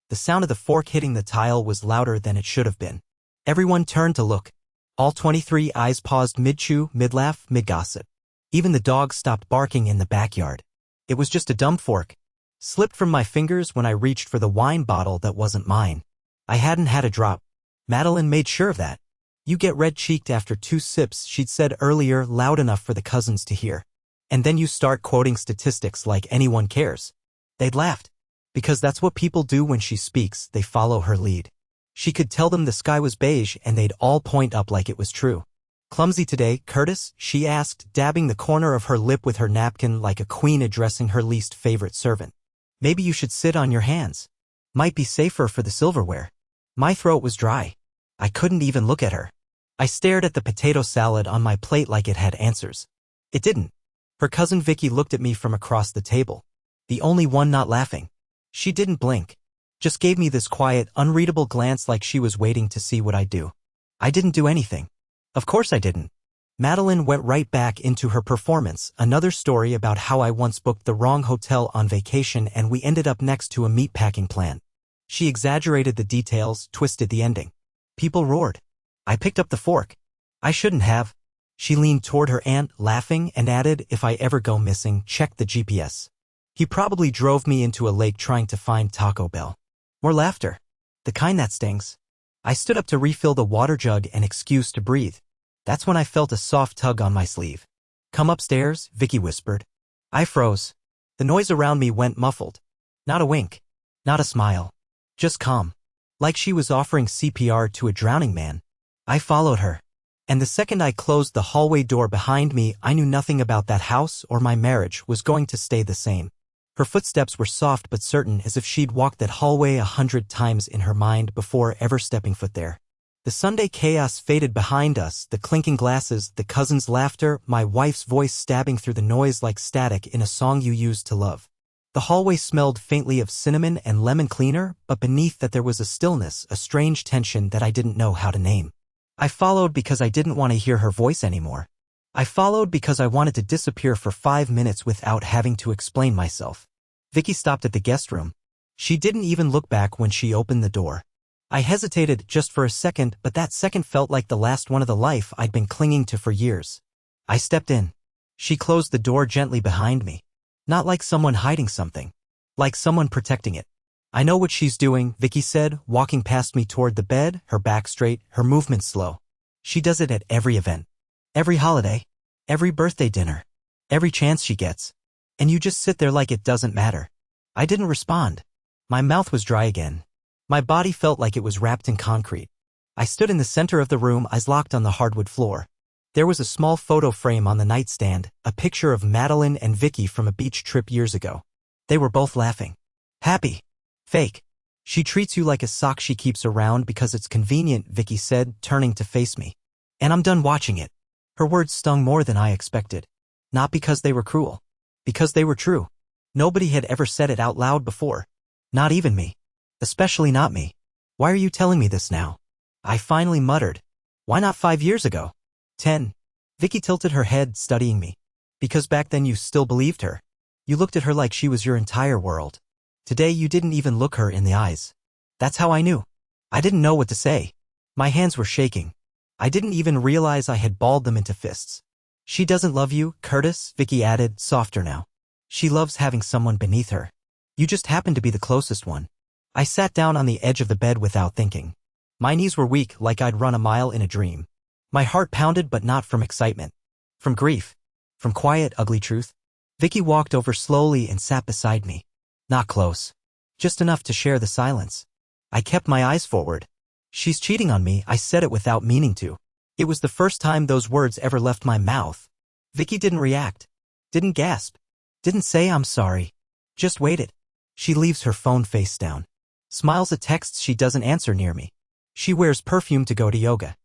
The sound of the fork hitting the tile was louder than it should have been. Everyone turned to look. All 23 eyes paused mid-chew, mid-laugh, mid-gossip. Even the dog stopped barking in the backyard. It was just a dumb fork. Slipped from my fingers when I reached for the wine bottle that wasn't mine. I hadn't had a drop. Madeline made sure of that. You get red-cheeked after 2 sips, she'd said earlier, loud enough for the cousins to hear. And then you start quoting statistics like anyone cares. They'd laughed. Because that's what people do when she speaks, they follow her lead. She could tell them the sky was beige and they'd all point up like it was true. Clumsy today, Curtis? She asked, dabbing the corner of her lip with her napkin like a queen addressing her least favorite servant. Maybe you should sit on your hands. Might be safer for the silverware. My throat was dry. I couldn't even look at her. I stared at the potato salad on my plate like it had answers. It didn't. Her cousin Vicky looked at me from across the table. The only one not laughing. She didn't blink. Just gave me this quiet, unreadable glance like she was waiting to see what I'd do. I didn't do anything. Of course I didn't. Madeline went right back into her performance, another story about how I once booked the wrong hotel on vacation and we ended up next to a meatpacking plant. She exaggerated the details, twisted the ending. People roared. I picked up the fork. I shouldn't have. She leaned toward her aunt, laughing, and added, if I ever go missing, check the GPS. He probably drove me into a lake trying to find Taco Bell. More laughter. The kind that stings. I stood up to refill the water jug and excuse to breathe. That's when I felt a soft tug on my sleeve. Come upstairs, Vicky whispered. I froze. The noise around me went muffled. Not a wink. Not a smile. Just calm. Like she was offering CPR to a drowning man. I followed her. And the second I closed the hallway door behind me, I knew nothing about that house or my marriage was going to stay the same. Her footsteps were soft but certain, as if she'd walked that hallway 100 times in her mind before ever stepping foot there. The Sunday chaos faded behind us, the clinking glasses, the cousins' laughter, my wife's voice stabbing through the noise like static in a song you used to love. The hallway smelled faintly of cinnamon and lemon cleaner, but beneath that there was a stillness, a strange tension that I didn't know how to name. I followed because I didn't want to hear her voice anymore. I followed because I wanted to disappear for 5 minutes without having to explain myself. Vicky stopped at the guest room. She didn't even look back when she opened the door. I hesitated just for a second, but that second felt like the last one of the life I'd been clinging to for years. I stepped in. She closed the door gently behind me. Not like someone hiding something. Like someone protecting it. I know what she's doing, Vicky said, walking past me toward the bed, her back straight, her movements slow. She does it at every event. Every holiday. Every birthday dinner. Every chance she gets. And you just sit there like it doesn't matter. I didn't respond. My mouth was dry again. My body felt like it was wrapped in concrete. I stood in the center of the room, eyes locked on the hardwood floor. There was a small photo frame on the nightstand, a picture of Madeline and Vicky from a beach trip years ago. They were both laughing. Happy. Fake. She treats you like a sock she keeps around because it's convenient, Vicky said, turning to face me. And I'm done watching it. Her words stung more than I expected. Not because they were cruel. Because they were true. Nobody had ever said it out loud before. Not even me. Especially not me. Why are you telling me this now? I finally muttered. Why not 5 years ago? 10. Vicky tilted her head, studying me. Because back then you still believed her. You looked at her like she was your entire world. Today you didn't even look her in the eyes. That's how I knew. I didn't know what to say. My hands were shaking. I didn't even realize I had balled them into fists. She doesn't love you, Curtis, Vicky added, softer now. She loves having someone beneath her. You just happen to be the closest one. I sat down on the edge of the bed without thinking. My knees were weak, like I'd run a mile in a dream. My heart pounded, but not from excitement. From grief. From quiet, ugly truth. Vicky walked over slowly and sat beside me. Not close. Just enough to share the silence. I kept my eyes forward. She's cheating on me, I said it without meaning to. It was the first time those words ever left my mouth. Vicky didn't react. Didn't gasp. Didn't say I'm sorry. Just waited. She leaves her phone face down. Smiles at texts she doesn't answer near me. She wears perfume to go to yoga.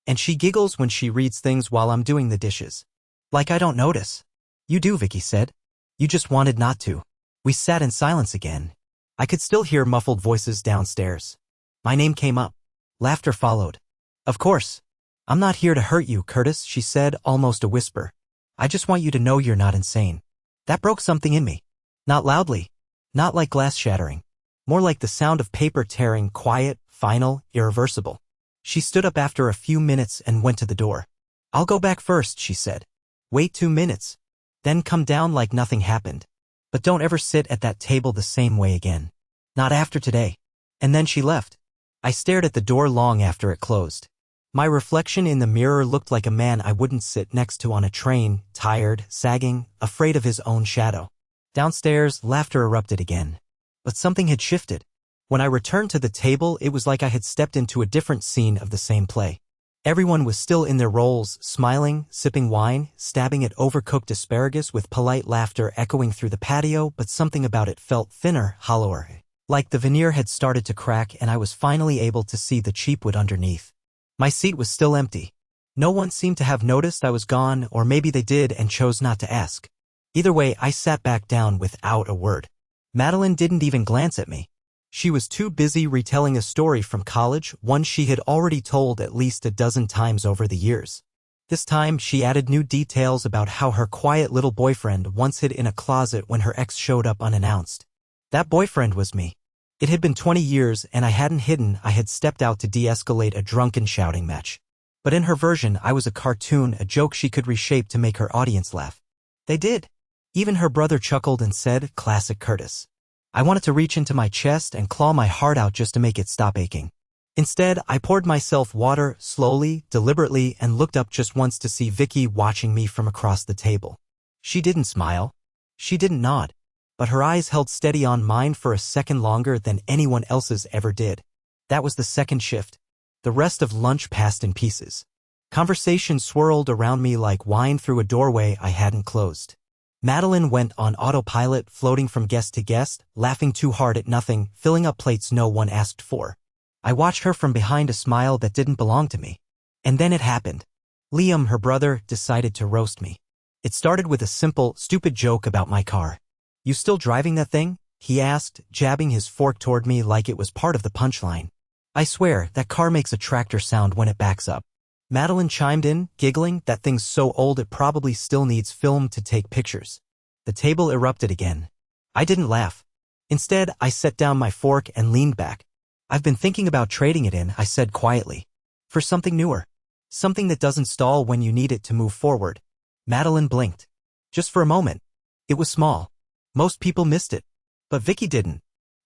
And she giggles when she reads things while I'm doing the dishes. Like I don't notice. You do, Vicky said. You just wanted not to. We sat in silence again. I could still hear muffled voices downstairs. My name came up. Laughter followed. Of course. I'm not here to hurt you, Curtis, she said, almost a whisper. I just want you to know you're not insane. That broke something in me. Not loudly. Not like glass shattering. More like the sound of paper tearing, quiet, final, irreversible. She stood up after a few minutes and went to the door. "I'll go back first," she said. "Wait 2 minutes. Then come down like nothing happened. But don't ever sit at that table the same way again. Not after today." And then she left. I stared at the door long after it closed. My reflection in the mirror looked like a man I wouldn't sit next to on a train, tired, sagging, afraid of his own shadow. Downstairs, laughter erupted again. But something had shifted. When I returned to the table, it was like I had stepped into a different scene of the same play. Everyone was still in their roles, smiling, sipping wine, stabbing at overcooked asparagus with polite laughter echoing through the patio, but something about it felt thinner, hollower. Like the veneer had started to crack and I was finally able to see the cheap wood underneath. My seat was still empty. No one seemed to have noticed I was gone, or maybe they did and chose not to ask. Either way, I sat back down without a word. Madeline didn't even glance at me. She was too busy retelling a story from college, one she had already told at least a dozen times over the years. This time, she added new details about how her quiet little boyfriend once hid in a closet when her ex showed up unannounced. That boyfriend was me. It had been 20 years and I hadn't hidden. I had stepped out to de-escalate a drunken shouting match. But in her version, I was a cartoon, a joke she could reshape to make her audience laugh. They did. Even her brother chuckled and said, "Classic Curtis." I wanted to reach into my chest and claw my heart out just to make it stop aching. Instead, I poured myself water, slowly, deliberately, and looked up just once to see Vicky watching me from across the table. She didn't smile. She didn't nod. But her eyes held steady on mine for a second longer than anyone else's ever did. That was the second shift. The rest of lunch passed in pieces. Conversation swirled around me like wine through a doorway I hadn't closed. Madeline went on autopilot, floating from guest to guest, laughing too hard at nothing, filling up plates no one asked for. I watched her from behind, a smile that didn't belong to me. And then it happened. Liam, her brother, decided to roast me. It started with a simple, stupid joke about my car. "You still driving that thing?" he asked, jabbing his fork toward me like it was part of the punchline. "I swear, that car makes a tractor sound when it backs up." Madeline chimed in, giggling, "That thing's so old it probably still needs film to take pictures." The table erupted again. I didn't laugh. Instead, I set down my fork and leaned back. "I've been thinking about trading it in," I said quietly. "For something newer. Something that doesn't stall when you need it to move forward." Madeline blinked. Just for a moment. It was small. Most people missed it. But Vicky didn't.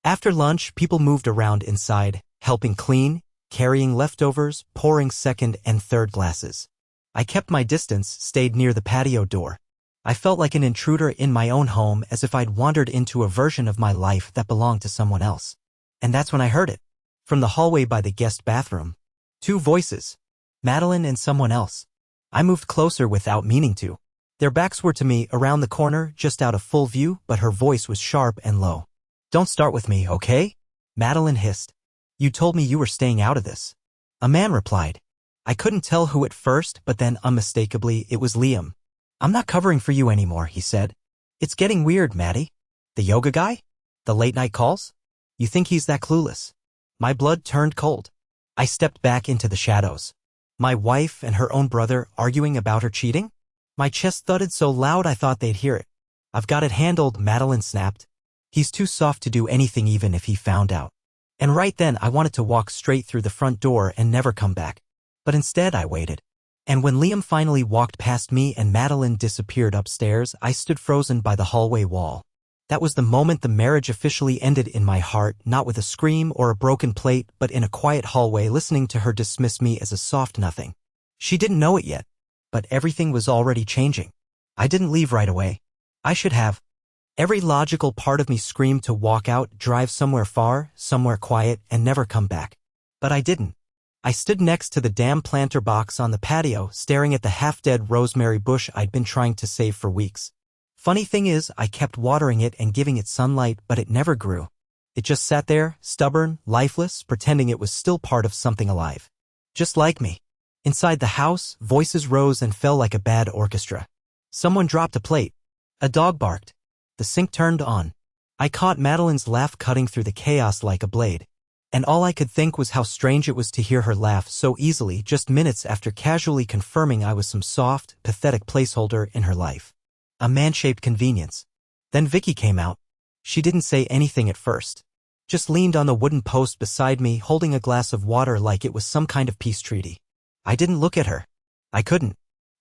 After lunch, people moved around inside, helping clean, carrying leftovers, pouring second and third glasses. I kept my distance, stayed near the patio door. I felt like an intruder in my own home, as if I'd wandered into a version of my life that belonged to someone else. And that's when I heard it. From the hallway by the guest bathroom. 2 voices. Madeline and someone else. I moved closer without meaning to. Their backs were to me, around the corner, just out of full view, but her voice was sharp and low. "Don't start with me, okay?" Madeline hissed. "You told me you were staying out of this." A man replied. I couldn't tell who at first, but then unmistakably it was Liam. "I'm not covering for you anymore," he said. "It's getting weird, Maddie." "The yoga guy? The late night calls? You think he's that clueless?" My blood turned cold. I stepped back into the shadows. My wife and her own brother arguing about her cheating? My chest thudded so loud I thought they'd hear it. "I've got it handled," Madeline snapped. "He's too soft to do anything even if he found out." And right then I wanted to walk straight through the front door and never come back. But instead I waited. And when Liam finally walked past me and Madeline disappeared upstairs, I stood frozen by the hallway wall. That was the moment the marriage officially ended in my heart, not with a scream or a broken plate, but in a quiet hallway listening to her dismiss me as a soft nothing. She didn't know it yet. But everything was already changing. I didn't leave right away. I should have. Every logical part of me screamed to walk out, drive somewhere far, somewhere quiet, and never come back. But I didn't. I stood next to the damn planter box on the patio, staring at the half-dead rosemary bush I'd been trying to save for weeks. Funny thing is, I kept watering it and giving it sunlight, but it never grew. It just sat there, stubborn, lifeless, pretending it was still part of something alive. Just like me. Inside the house, voices rose and fell like a bad orchestra. Someone dropped a plate. A dog barked. The sink turned on. I caught Madeline's laugh cutting through the chaos like a blade. And all I could think was how strange it was to hear her laugh so easily just minutes after casually confirming I was some soft, pathetic placeholder in her life. A man-shaped convenience. Then Vicky came out. She didn't say anything at first. just leaned on the wooden post beside me holding a glass of water like it was some kind of peace treaty. I didn't look at her. I couldn't.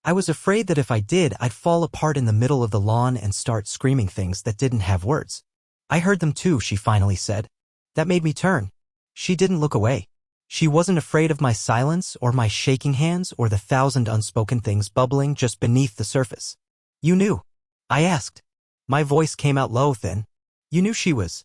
I was afraid that if I did, I'd fall apart in the middle of the lawn and start screaming things that didn't have words. I heard them too, she finally said. That made me turn. She didn't look away. She wasn't afraid of my silence or my shaking hands or the thousand unspoken things bubbling just beneath the surface. You knew? I asked. My voice came out low then. You knew she was?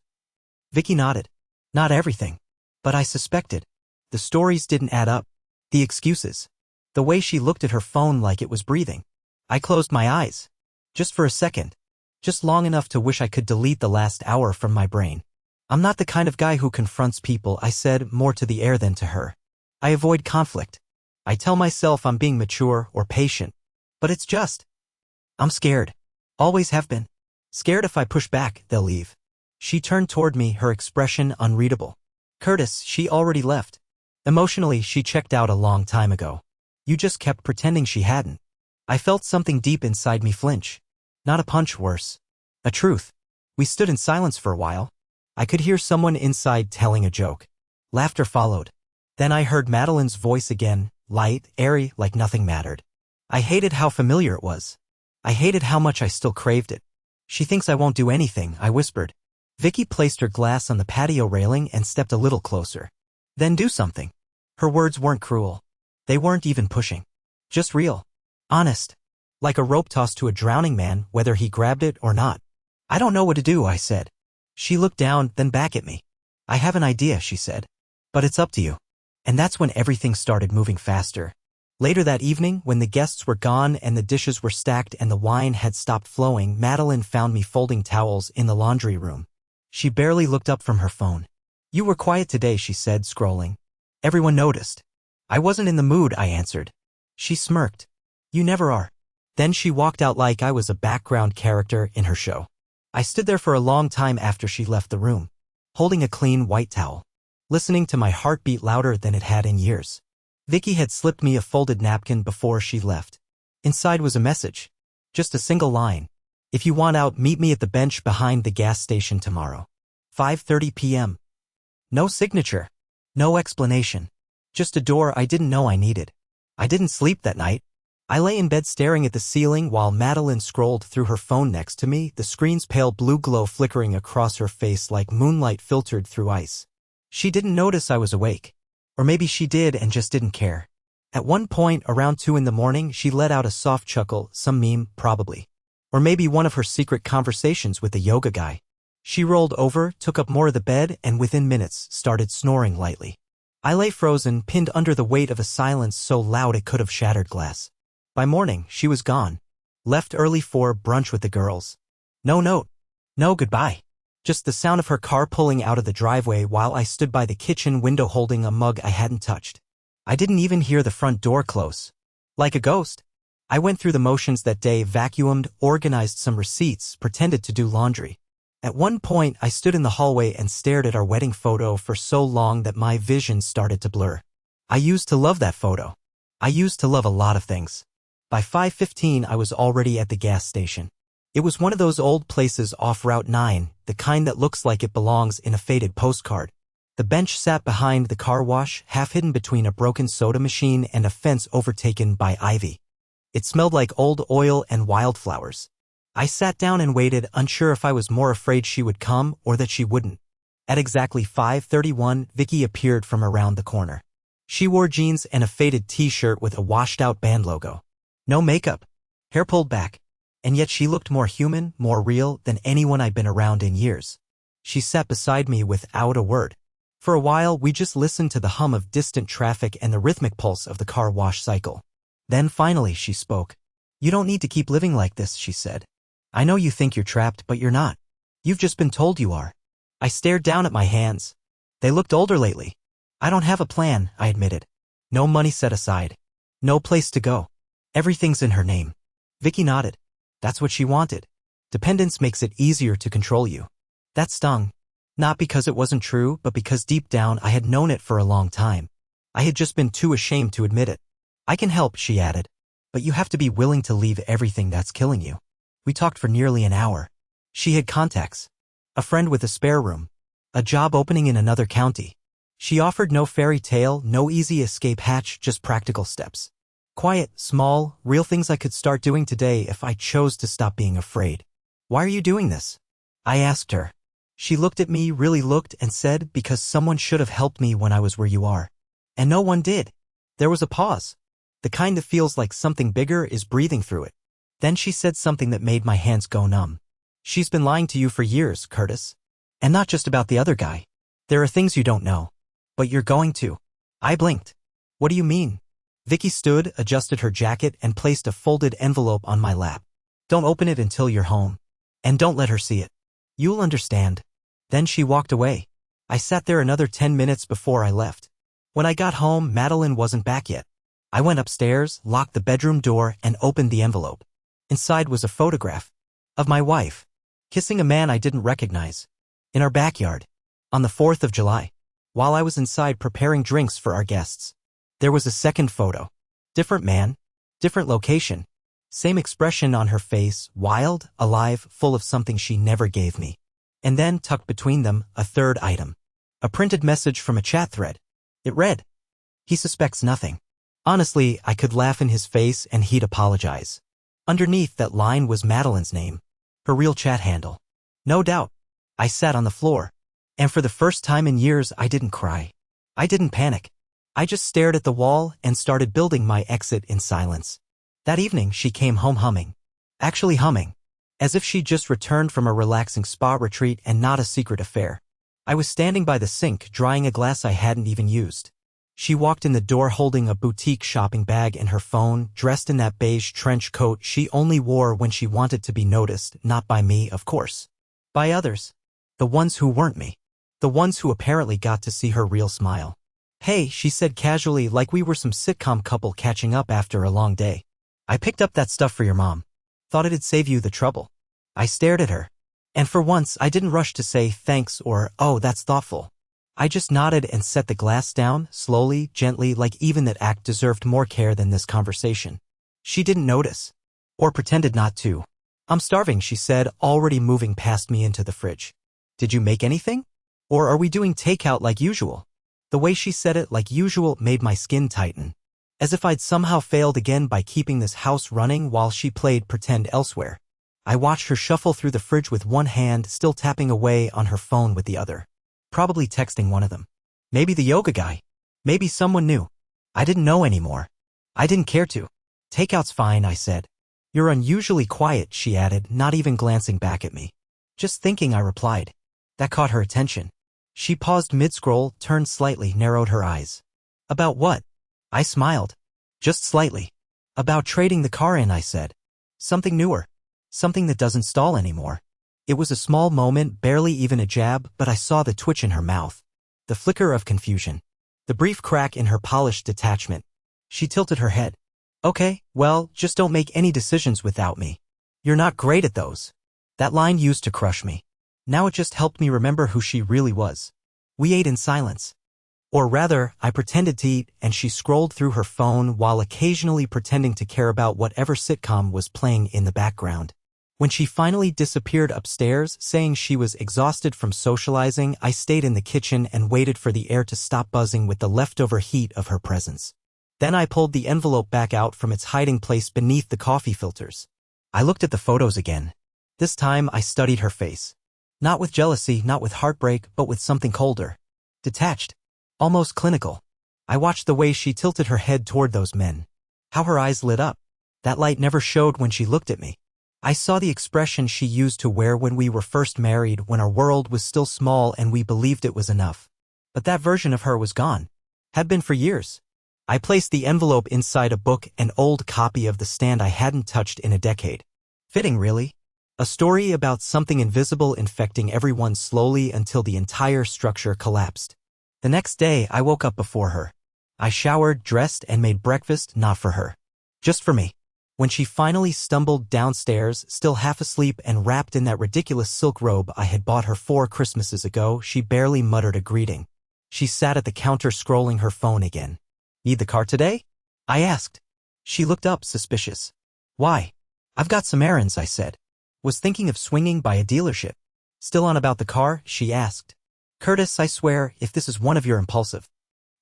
Vicky nodded. Not everything. But I suspected. The stories didn't add up. The excuses. The way she looked at her phone like it was breathing. I closed my eyes. Just for a second. Just long enough to wish I could delete the last hour from my brain. I'm not the kind of guy who confronts people, I said, more to the air than to her. I avoid conflict. I tell myself I'm being mature or patient. But it's just. I'm scared. Always have been. Scared if I push back, they'll leave. She turned toward me, her expression unreadable. Curtis, she already left. Emotionally, she checked out a long time ago. You just kept pretending she hadn't. I felt something deep inside me flinch. Not a punch, worse. A truth. We stood in silence for a while. I could hear someone inside telling a joke. Laughter followed. Then I heard Madeline's voice again, light, airy, like nothing mattered. I hated how familiar it was. I hated how much I still craved it. She thinks I won't do anything, I whispered. Vicky placed her glass on the patio railing and stepped a little closer. Then do something. Her words weren't cruel. They weren't even pushing. Just real. Honest. Like a rope tossed to a drowning man, whether he grabbed it or not. I don't know what to do, I said. She looked down, then back at me. I have an idea, she said. But it's up to you. And that's when everything started moving faster. Later that evening, when the guests were gone and the dishes were stacked and the wine had stopped flowing, Madeline found me folding towels in the laundry room. She barely looked up from her phone. You were quiet today, she said, scrolling. Everyone noticed. I wasn't in the mood, I answered. She smirked. You never are. Then she walked out like I was a background character in her show. I stood there for a long time after she left the room, holding a clean white towel, listening to my heart beat louder than it had in years. Vicky had slipped me a folded napkin before she left. Inside was a message. Just a single line. If you want out, meet me at the bench behind the gas station tomorrow. 5:30 p.m. No signature. No explanation. Just a door I didn't know I needed. I didn't sleep that night. I lay in bed staring at the ceiling while Madeline scrolled through her phone next to me, the screen's pale blue glow flickering across her face like moonlight filtered through ice. She didn't notice I was awake. Or maybe she did and just didn't care. At one point, around 2 in the morning, she let out a soft chuckle, some meme, probably. Or maybe one of her secret conversations with the yoga guy. She rolled over, took up more of the bed, and within minutes started snoring lightly. I lay frozen, pinned under the weight of a silence so loud it could have shattered glass. By morning, she was gone. Left early for brunch with the girls. No note. No goodbye. Just the sound of her car pulling out of the driveway while I stood by the kitchen window holding a mug I hadn't touched. I didn't even hear the front door close. Like a ghost. I went through the motions that day, vacuumed, organized some receipts, pretended to do laundry. At one point, I stood in the hallway and stared at our wedding photo for so long that my vision started to blur. I used to love that photo. I used to love a lot of things. By 5:15, I was already at the gas station. It was one of those old places off Route 9, the kind that looks like it belongs in a faded postcard. The bench sat behind the car wash, half hidden between a broken soda machine and a fence overtaken by ivy. It smelled like old oil and wildflowers. I sat down and waited, unsure if I was more afraid she would come or that she wouldn't. At exactly 5:31, Vicky appeared from around the corner. She wore jeans and a faded t-shirt with a washed-out band logo. No makeup. Hair pulled back. And yet she looked more human, more real than anyone I'd been around in years. She sat beside me without a word. For a while, we just listened to the hum of distant traffic and the rhythmic pulse of the car wash cycle. Then finally she spoke. You don't need to keep living like this, she said. I know you think you're trapped, but you're not. You've just been told you are. I stared down at my hands. They looked older lately. I don't have a plan, I admitted. No money set aside. No place to go. Everything's in her name. Vicky nodded. That's what she wanted. Dependence makes it easier to control you. That stung. Not because it wasn't true, but because deep down I had known it for a long time. I had just been too ashamed to admit it. I can help, she added. But you have to be willing to leave everything that's killing you. We talked for nearly an hour. She had contacts. A friend with a spare room. A job opening in another county. She offered no fairy tale, no easy escape hatch, just practical steps. Quiet, small, real things I could start doing today if I chose to stop being afraid. Why are you doing this? I asked her. She looked at me, really looked, and said, because someone should have helped me when I was where you are. And no one did. There was a pause. The kind that feels like something bigger is breathing through it. Then she said something that made my hands go numb. She's been lying to you for years, Curtis. And not just about the other guy. There are things you don't know. But you're going to. I blinked. What do you mean? Vicky stood, adjusted her jacket, and placed a folded envelope on my lap. Don't open it until you're home. And don't let her see it. You'll understand. Then she walked away. I sat there another 10 minutes before I left. When I got home, Madeline wasn't back yet. I went upstairs, locked the bedroom door, and opened the envelope. Inside was a photograph of my wife, kissing a man I didn't recognize, in our backyard, on the 4th of July, while I was inside preparing drinks for our guests. There was a second photo. Different man, different location, same expression on her face, wild, alive, full of something she never gave me. And then, tucked between them, a third item. A printed message from a chat thread. It read, "He suspects nothing." Honestly, I could laugh in his face and he'd apologize. Underneath that line was Madeline's name, her real chat handle. No doubt. I sat on the floor. And for the first time in years, I didn't cry. I didn't panic. I just stared at the wall and started building my exit in silence. That evening, she came home humming. Actually humming. As if she'd just returned from a relaxing spa retreat and not a secret affair. I was standing by the sink, drying a glass I hadn't even used. She walked in the door holding a boutique shopping bag and her phone, dressed in that beige trench coat she only wore when she wanted to be noticed, not by me, of course. By others. The ones who weren't me. The ones who apparently got to see her real smile. "Hey," she said casually, like we were some sitcom couple catching up after a long day. "I picked up that stuff for your mom. Thought it'd save you the trouble." I stared at her. And for once, I didn't rush to say thanks or, "Oh, that's thoughtful." I just nodded and set the glass down, slowly, gently, like even that act deserved more care than this conversation. She didn't notice. Or pretended not to. "I'm starving," she said, already moving past me into the fridge. "Did you make anything? Or are we doing takeout like usual?" The way she said it, like usual, made my skin tighten. As if I'd somehow failed again by keeping this house running while she played pretend elsewhere. I watched her shuffle through the fridge with one hand, still tapping away on her phone with the other. Probably texting one of them. Maybe the yoga guy. Maybe someone new. I didn't know anymore. I didn't care to. "Takeout's fine," I said. "You're unusually quiet," she added, not even glancing back at me. "Just thinking," I replied. That caught her attention. She paused mid-scroll, turned slightly, narrowed her eyes. "About what?" I smiled. "Just slightly. About trading the car in," I said. "Something newer. Something that doesn't stall anymore." It was a small moment, barely even a jab, but I saw the twitch in her mouth. The flicker of confusion. The brief crack in her polished detachment. She tilted her head. "Okay, well, just don't make any decisions without me. You're not great at those." That line used to crush me. Now it just helped me remember who she really was. We ate in silence. Or rather, I pretended to eat, and she scrolled through her phone while occasionally pretending to care about whatever sitcom was playing in the background. When she finally disappeared upstairs, saying she was exhausted from socializing, I stayed in the kitchen and waited for the air to stop buzzing with the leftover heat of her presence. Then I pulled the envelope back out from its hiding place beneath the coffee filters. I looked at the photos again. This time I studied her face. Not with jealousy, not with heartbreak, but with something colder. Detached. Almost clinical. I watched the way she tilted her head toward those men. How her eyes lit up. That light never showed when she looked at me. I saw the expression she used to wear when we were first married, when our world was still small and we believed it was enough. But that version of her was gone. Had been for years. I placed the envelope inside a book, an old copy of The Stand I hadn't touched in a decade. Fitting, really. A story about something invisible infecting everyone slowly until the entire structure collapsed. The next day, I woke up before her. I showered, dressed, and made breakfast, not for her. Just for me. When she finally stumbled downstairs, still half asleep and wrapped in that ridiculous silk robe I had bought her 4 Christmases ago, she barely muttered a greeting. She sat at the counter scrolling her phone again. "Need the car today?" I asked. She looked up, suspicious. "Why?" "I've got some errands," I said. Was thinking of swinging by a dealership. "Still on about the car?" she asked. Curtis, I swear, if this is one of your impulsive.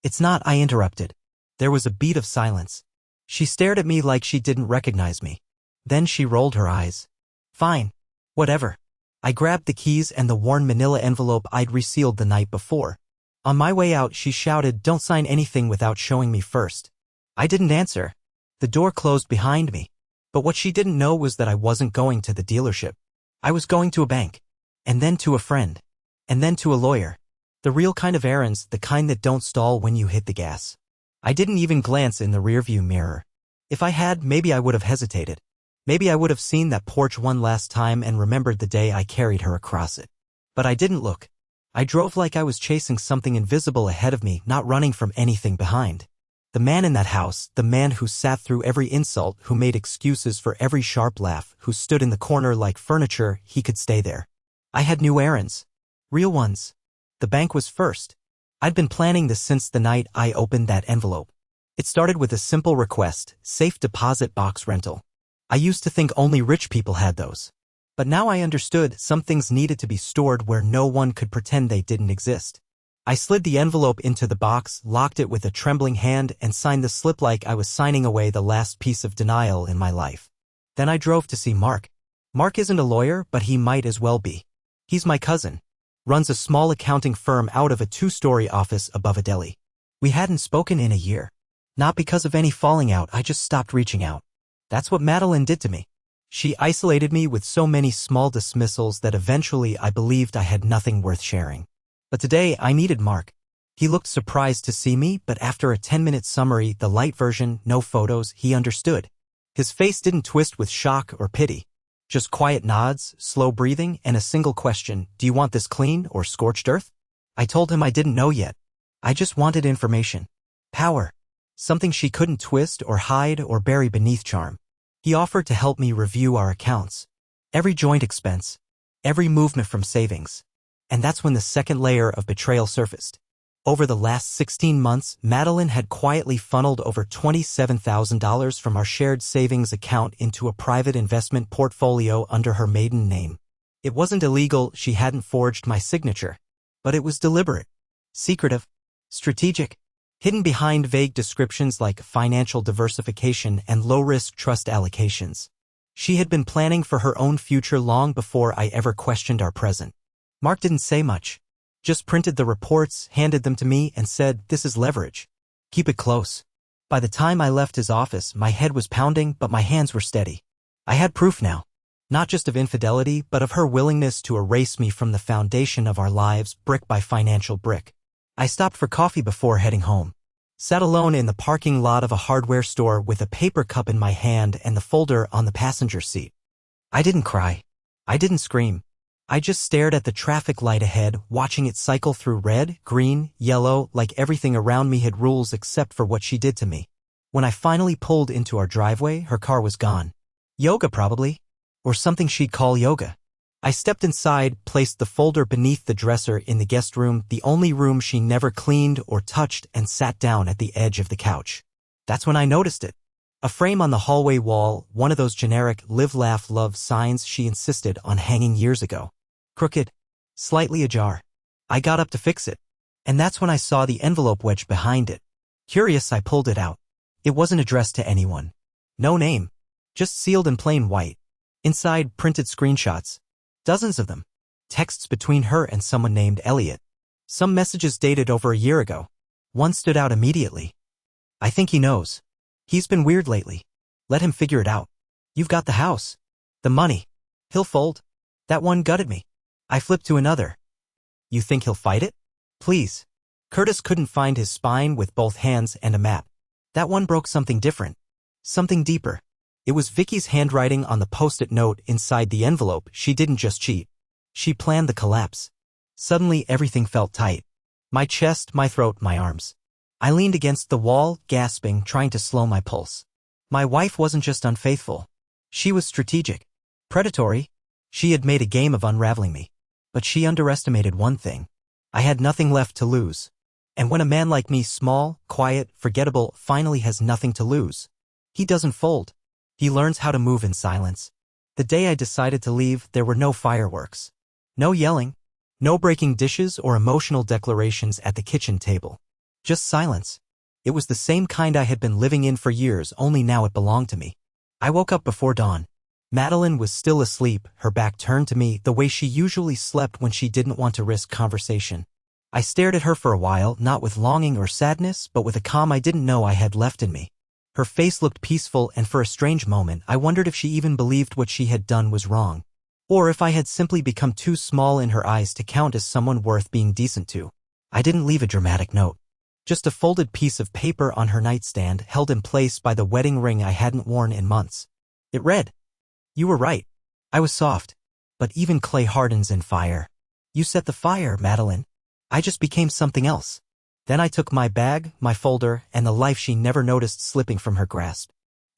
It's not, I interrupted. There was a beat of silence. She stared at me like she didn't recognize me. Then she rolled her eyes. Fine. Whatever. I grabbed the keys and the worn manila envelope I'd resealed the night before. On my way out, she shouted, "Don't sign anything without showing me first." I didn't answer. The door closed behind me. But what she didn't know was that I wasn't going to the dealership. I was going to a bank. And then to a friend. And then to a lawyer. The real kind of errands, the kind that don't stall when you hit the gas. I didn't even glance in the rearview mirror. If I had, maybe I would have hesitated. Maybe I would have seen that porch one last time and remembered the day I carried her across it. But I didn't look. I drove like I was chasing something invisible ahead of me, not running from anything behind. The man in that house, the man who sat through every insult, who made excuses for every sharp laugh, who stood in the corner like furniture, he could stay there. I had new errands. Real ones. The bank was first. I'd been planning this since the night I opened that envelope. It started with a simple request, safe deposit box rental. I used to think only rich people had those. But now I understood some things needed to be stored where no one could pretend they didn't exist. I slid the envelope into the box, locked it with a trembling hand, and signed the slip like I was signing away the last piece of denial in my life. Then I drove to see Mark. Mark isn't a lawyer, but he might as well be. He's my cousin. Runs a small accounting firm out of a 2-story office above a deli. We hadn't spoken in a year. Not because of any falling out, I just stopped reaching out. That's what Madeline did to me. She isolated me with so many small dismissals that eventually I believed I had nothing worth sharing. But today I needed Mark. He looked surprised to see me, but after a 10-minute summary, the light version, no photos, he understood. His face didn't twist with shock or pity. Just quiet nods, slow breathing, and a single question, "Do you want this clean or scorched earth?" I told him I didn't know yet. I just wanted information. Power. Something she couldn't twist or hide or bury beneath charm. He offered to help me review our accounts. Every joint expense. Every movement from savings. And that's when the second layer of betrayal surfaced. Over the last 16 months, Madeline had quietly funneled over $27,000 from our shared savings account into a private investment portfolio under her maiden name. It wasn't illegal, she hadn't forged my signature. But it was deliberate. Secretive. Strategic. Hidden behind vague descriptions like financial diversification and low-risk trust allocations. She had been planning for her own future long before I ever questioned our present. Mark didn't say much. Just printed the reports, handed them to me, and said, "This is leverage. Keep it close." By the time I left his office, my head was pounding, but my hands were steady. I had proof now. Not just of infidelity, but of her willingness to erase me from the foundation of our lives, brick by financial brick. I stopped for coffee before heading home. Sat alone in the parking lot of a hardware store with a paper cup in my hand and the folder on the passenger seat. I didn't cry. I didn't scream. I just stared at the traffic light ahead, watching it cycle through red, green, yellow, like everything around me had rules except for what she did to me. When I finally pulled into our driveway, her car was gone. Yoga probably. Or something she'd call yoga. I stepped inside, placed the folder beneath the dresser in the guest room, the only room she never cleaned or touched, and sat down at the edge of the couch. That's when I noticed it. A frame on the hallway wall, one of those generic live, laugh, love signs she insisted on hanging years ago. Crooked. Slightly ajar. I got up to fix it. And that's when I saw the envelope wedged behind it. Curious, I pulled it out. It wasn't addressed to anyone. No name. Just sealed in plain white. Inside, printed screenshots. Dozens of them. Texts between her and someone named Elliot. Some messages dated over a year ago. One stood out immediately. "I think he knows. He's been weird lately. Let him figure it out. You've got the house. The money. He'll fold." That one gutted me. I flipped to another. "You think he'll fight it? Please." Curtis couldn't find his spine with both hands and a map. That one broke something different. Something deeper. It was Vicky's handwriting on the post-it note inside the envelope. She didn't just cheat. She planned the collapse. Suddenly everything felt tight. My chest, my throat, my arms. I leaned against the wall, gasping, trying to slow my pulse. My wife wasn't just unfaithful. She was strategic. Predatory. She had made a game of unraveling me. But she underestimated one thing. I had nothing left to lose. And when a man like me, small, quiet, forgettable, finally has nothing to lose, he doesn't fold. He learns how to move in silence. The day I decided to leave, there were no fireworks. No yelling. No breaking dishes or emotional declarations at the kitchen table. Just silence. It was the same kind I had been living in for years, only now it belonged to me. I woke up before dawn. Madeline was still asleep, her back turned to me, the way she usually slept when she didn't want to risk conversation. I stared at her for a while, not with longing or sadness, but with a calm I didn't know I had left in me. Her face looked peaceful, and for a strange moment I wondered if she even believed what she had done was wrong. Or if I had simply become too small in her eyes to count as someone worth being decent to. I didn't leave a dramatic note. Just a folded piece of paper on her nightstand, held in place by the wedding ring I hadn't worn in months. It read, "You were right. I was soft. But even clay hardens in fire. You set the fire, Madeline. I just became something else." Then I took my bag, my folder, and the life she never noticed slipping from her grasp.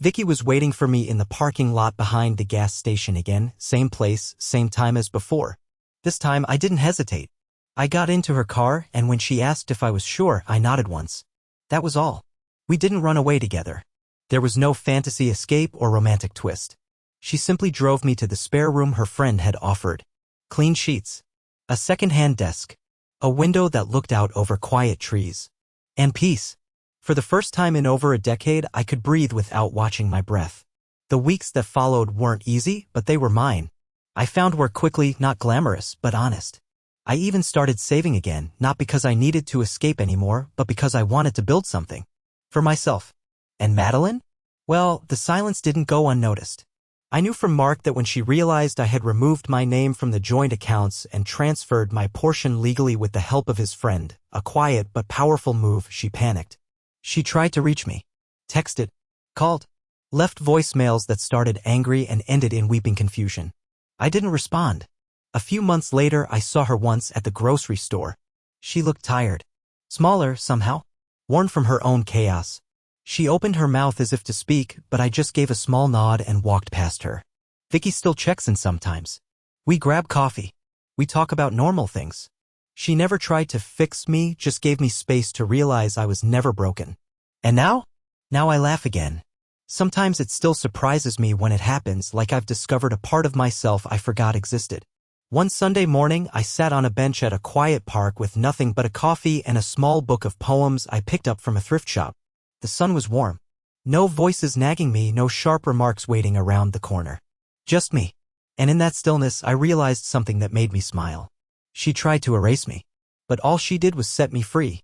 Vicky was waiting for me in the parking lot behind the gas station again, same place, same time as before. This time I didn't hesitate. I got into her car, and when she asked if I was sure, I nodded once. That was all. We didn't run away together. There was no fantasy escape or romantic twist. She simply drove me to the spare room her friend had offered. Clean sheets. A second-hand desk. A window that looked out over quiet trees. And peace. For the first time in over a decade, I could breathe without watching my breath. The weeks that followed weren't easy, but they were mine. I found work quickly, not glamorous, but honest. I even started saving again, not because I needed to escape anymore, but because I wanted to build something. For myself. And Madeline? Well, the silence didn't go unnoticed. I knew from Mark that when she realized I had removed my name from the joint accounts and transferred my portion legally with the help of his friend, a quiet but powerful move, she panicked. She tried to reach me. Texted. Called. Left voicemails that started angry and ended in weeping confusion. I didn't respond. A few months later, I saw her once at the grocery store. She looked tired. Smaller, somehow. Worn from her own chaos. She opened her mouth as if to speak, but I just gave a small nod and walked past her. Vicky still checks in sometimes. We grab coffee. We talk about normal things. She never tried to fix me, just gave me space to realize I was never broken. And now? Now I laugh again. Sometimes it still surprises me when it happens, like I've discovered a part of myself I forgot existed. One Sunday morning, I sat on a bench at a quiet park with nothing but a coffee and a small book of poems I picked up from a thrift shop. The sun was warm. No voices nagging me, no sharp remarks waiting around the corner. Just me. And in that stillness, I realized something that made me smile. She tried to erase me. But all she did was set me free.